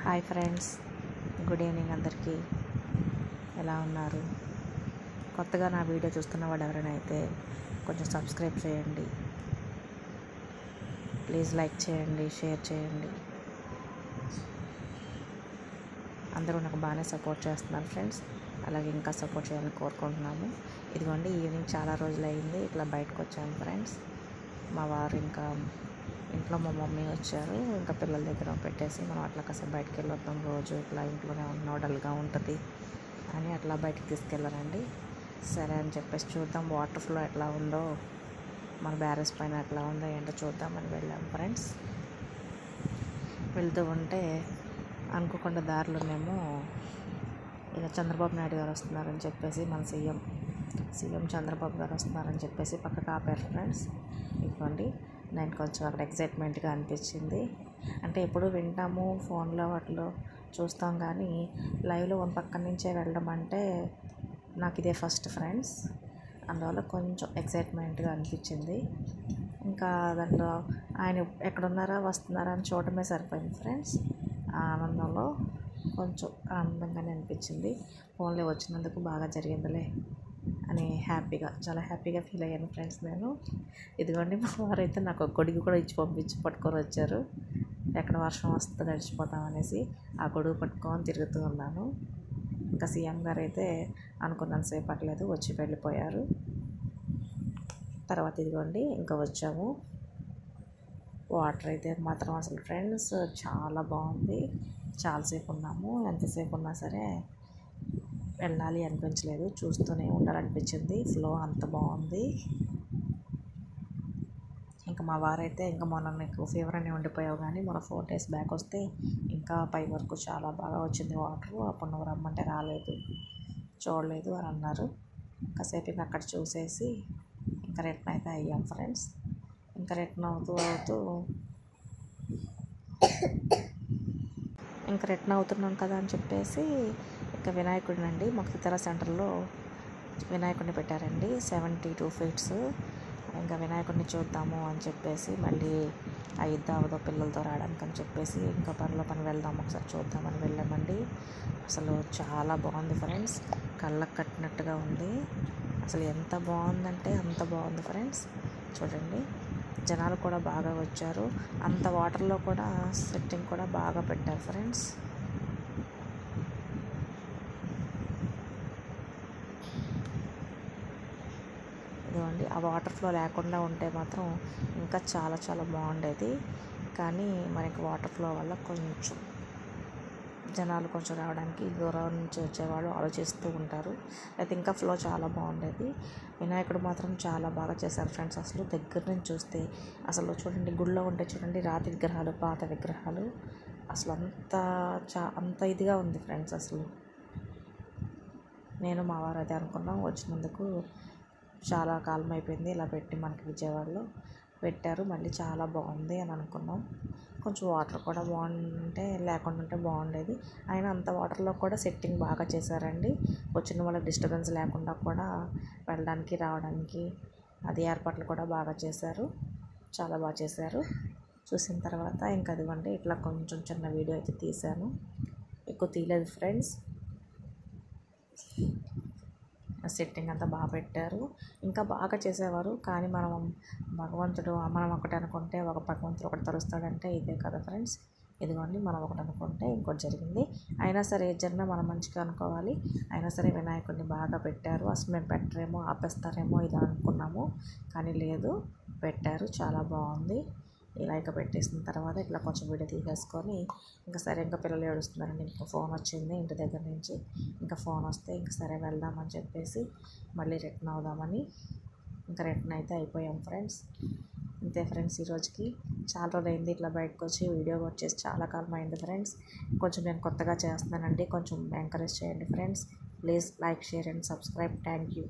Hi friends, good evening అందరికీ. ఎలా ఉన్నారు? కొత్తగా నా వీడియో చూస్తున్న వాడు ఎవరైనా అయితే కొంచెం సబ్స్క్రైబ్ చేయండి, ప్లీజ్ లైక్ చేయండి, షేర్ చేయండి. అందరూ నాకు బాగానే సపోర్ట్ చేస్తున్నారు ఫ్రెండ్స్. అలాగే ఇంకా సపోర్ట్ చేయాలని కోరుకుంటున్నాము. ఇదిగోండి, ఈవినింగ్ చాలా రోజులు అయింది ఇట్లా బయటకు వచ్చాను ఫ్రెండ్స్. మా వారు ఇంకా ఇంట్లో మా మమ్మీ వచ్చారు. ఇంకా పిల్లల దగ్గర పెట్టేసి మనం అట్లా కాసేపు బయటకు వెళ్ళొద్దాం, రోజు ఇట్లా ఇంట్లోనే ఉన్నాం డల్గా ఉంటుంది అని అట్లా బయటకు తీసుకెళ్ళారండి. సరే అని చెప్పేసి చూద్దాం వాటర్ ఫ్లో ఎట్లా ఉందో, మన బ్యారేజ్ పైన ఎట్లా ఉందో ఏంటో చూద్దామని వెళ్ళాం ఫ్రెండ్స్. వెళ్తూ ఉంటే అనుకోకుండా దారిలోనేమో ఇలా చంద్రబాబు నాయుడు గారు వస్తున్నారని చెప్పేసి మన సీఎం చంద్రబాబు గారు వస్తున్నారని చెప్పేసి పక్కకు ఆపారు ఫ్రెండ్స్. ఇదిగోండి, నేను కొంచెం అక్కడ ఎక్సైట్మెంట్గా అనిపించింది. అంటే ఎప్పుడు వింటాము, ఫోన్లో వాటిలో చూస్తాం, కానీ లైవ్లో వన్ పక్కన నుంచే వెళ్ళడం అంటే నాకు ఇదే ఫస్ట్ ఫ్రెండ్స్. అందువల్ల కొంచెం ఎక్సైట్మెంట్గా అనిపించింది. ఇంకా దాంట్లో ఆయన ఎక్కడున్నారా వస్తున్నారా అని చూడటమే సరిపోయింది ఫ్రెండ్స్. ఆ ఆనందంలో కొంచెం ఆనందంగానే అనిపించింది. ఫోన్లో వచ్చినందుకు బాగా జరిగిందిలే అని చాలా హ్యాపీగా ఫీల్ అయ్యాను ఫ్రెండ్స్ నేను. ఇదిగోండి, మా వారైతే నాకు ఒక గొడుగు కూడా ఇచ్చి పట్టుకొని వచ్చారు. ఎక్కడ వర్షం వస్తే తడిచిపోతామనేసి ఆ గొడుగు పట్టుకొని తిరుగుతూ ఉన్నాను. ఇంకా సీఎం గారు అయితే అనుకున్నంత సేపు పట్టలేదు, వచ్చి వెళ్ళిపోయారు. తర్వాత ఇదిగోండి ఇంకా వచ్చాము. వాటర్ అయితే మాత్రం అసలు ఫ్రెండ్స్ చాలా బాగుంది. చాలాసేపు ఉన్నాము. ఎంతసేపు ఉన్నా సరే వెళ్ళాలి అనిపించలేదు, చూస్తూనే ఉండాలనిపించింది. ఫ్లో అంత బాగుంది. ఇంకా మా వారైతే ఇంకా మొన్న నీకు ఫీవర్ అని ఉండిపోయావు, కానీ మొన్న 4 days బ్యాక్ వస్తే ఇంకా పై వరకు చాలా బాగా వచ్చింది వాటరు. అప్పుడు నువ్వు రమ్మంటే రాలేదు, చూడలేదు అని అన్నారు. కాసేపు ఇంకా అక్కడ చూసేసి ఇంకా రిటర్న్ అయితే అయ్యాం ఫ్రెండ్స్. ఇంకా రిటర్న్ అవుతున్నాం కదా అని చెప్పేసి ఇంకా వినాయకుడినండి మాకు సితారా సెంటర్లో వినాయకుడిని పెట్టారండి, 72 feet. ఇంకా వినాయకుడిని చూద్దాము అని చెప్పేసి మళ్ళీ అయిద్దావదో పిల్లలతో రావడానికి అని చెప్పేసి ఇంకా పని వెళ్దాం, ఒకసారి చూద్దామని వెళ్ళామండి. అసలు చాలా బాగుంది ఫ్రెండ్స్, కళ్ళకు కట్టినట్టుగా ఉంది. అసలు ఎంత బాగుందంటే అంత బాగుంది ఫ్రెండ్స్. చూడండి, జనాలు కూడా బాగా వచ్చారు. అంత వాటర్లో కూడా సెట్టింగ్ కూడా బాగా పెట్టారు ఫ్రెండ్స్. ఇదిగోండి, ఆ వాటర్ ఫ్లో లేకుండా ఉంటే మాత్రం ఇంకా చాలా చాలా బాగుండేది. కానీ మనకి వాటర్ ఫ్లో వల్ల కొంచెం జనాలు కొంచెం రావడానికి దూరం నుంచి వచ్చేవాళ్ళు ఆలోచిస్తూ ఉంటారు. అయితే ఇంకా ఫ్లో చాలా బాగుండేది. వినాయకుడు మాత్రం చాలా బాగా చేశారు ఫ్రెండ్స్. అసలు దగ్గర నుంచి చూస్తే అసలు చూడండి, గుళ్ళో ఉంటే చూడండి రాతి విగ్రహాలు, పాత విగ్రహాలు, అసలు అంత ఇదిగా ఉంది ఫ్రెండ్స్. అసలు నేను మా వారు అదే అనుకున్నాం, వచ్చినందుకు చాలా కాలం అయిపోయింది ఇలా పెట్టి మనకి విజయవాడలో పెట్టారు, మళ్ళీ చాలా బాగుంది అని అనుకున్నాం. కొంచెం వాటర్ కూడా లేకుండా ఉంటే బాగుండేది. అయినా అంత వాటర్లో కూడా సెట్టింగ్ బాగా చేశారండి. వచ్చిన వాళ్ళకి డిస్టర్బెన్స్ లేకుండా కూడా వెళ్ళడానికి రావడానికి అది ఏర్పాట్లు కూడా బాగా చేశారు, చాలా బాగా చేశారు. చూసిన తర్వాత ఇంకా అదివ్వండి ఇట్లా కొంచెం చిన్న వీడియో అయితే తీశాను, ఎక్కువ తీయలేదు ఫ్రెండ్స్. సెట్టింగ్ అంతా బాగా పెట్టారు, ఇంకా బాగా చేసేవారు. కానీ మనం ఒకటి అనుకుంటే భగవంతుడు ఒకటి తరుస్తాడంటే ఇదే కదా ఫ్రెండ్స్. ఇదిగోండి, మనం ఒకటి అనుకుంటే ఇంకోటి జరిగింది. అయినా సరే ఏది జరిగినా మనం మంచిగా అనుకోవాలి. అయినా సరే వినాయకుడిని బాగా పెట్టారు. అసలు మేము పెట్టరేమో, ఆపేస్తారేమో ఇది అనుకున్నాము, కానీ లేదు, పెట్టారు, చాలా బాగుంది. ఇలా ఇక పెట్టేసిన తర్వాత ఇట్లా కొంచెం వీడియో తీసేసుకొని ఇంకా సరే, ఇంకా పిల్లలు ఏడుస్తున్నారండి. ఇంకా ఫోన్ వచ్చింది ఇంటి దగ్గర నుంచి. ఇంకా ఫోన్ వస్తే ఇంకా సరే వెళ్దామని చెప్పేసి మళ్ళీ రిటర్న్ అవుదామని ఇంకా రిటర్న్ అయితే అయిపోయాం ఫ్రెండ్స్. అంతే ఫ్రెండ్స్, ఈరోజుకి చాలా రోజులు అయింది ఇట్లా బయటకు వచ్చి వీడియో వచ్చేసి, చాలా కాలం అయింది ఫ్రెండ్స్. కొంచెం నేను కొత్తగా చేస్తున్నానండి, కొంచెం ఎంకరేజ్ చేయండి friends. Please like, share and subscribe. Thank you.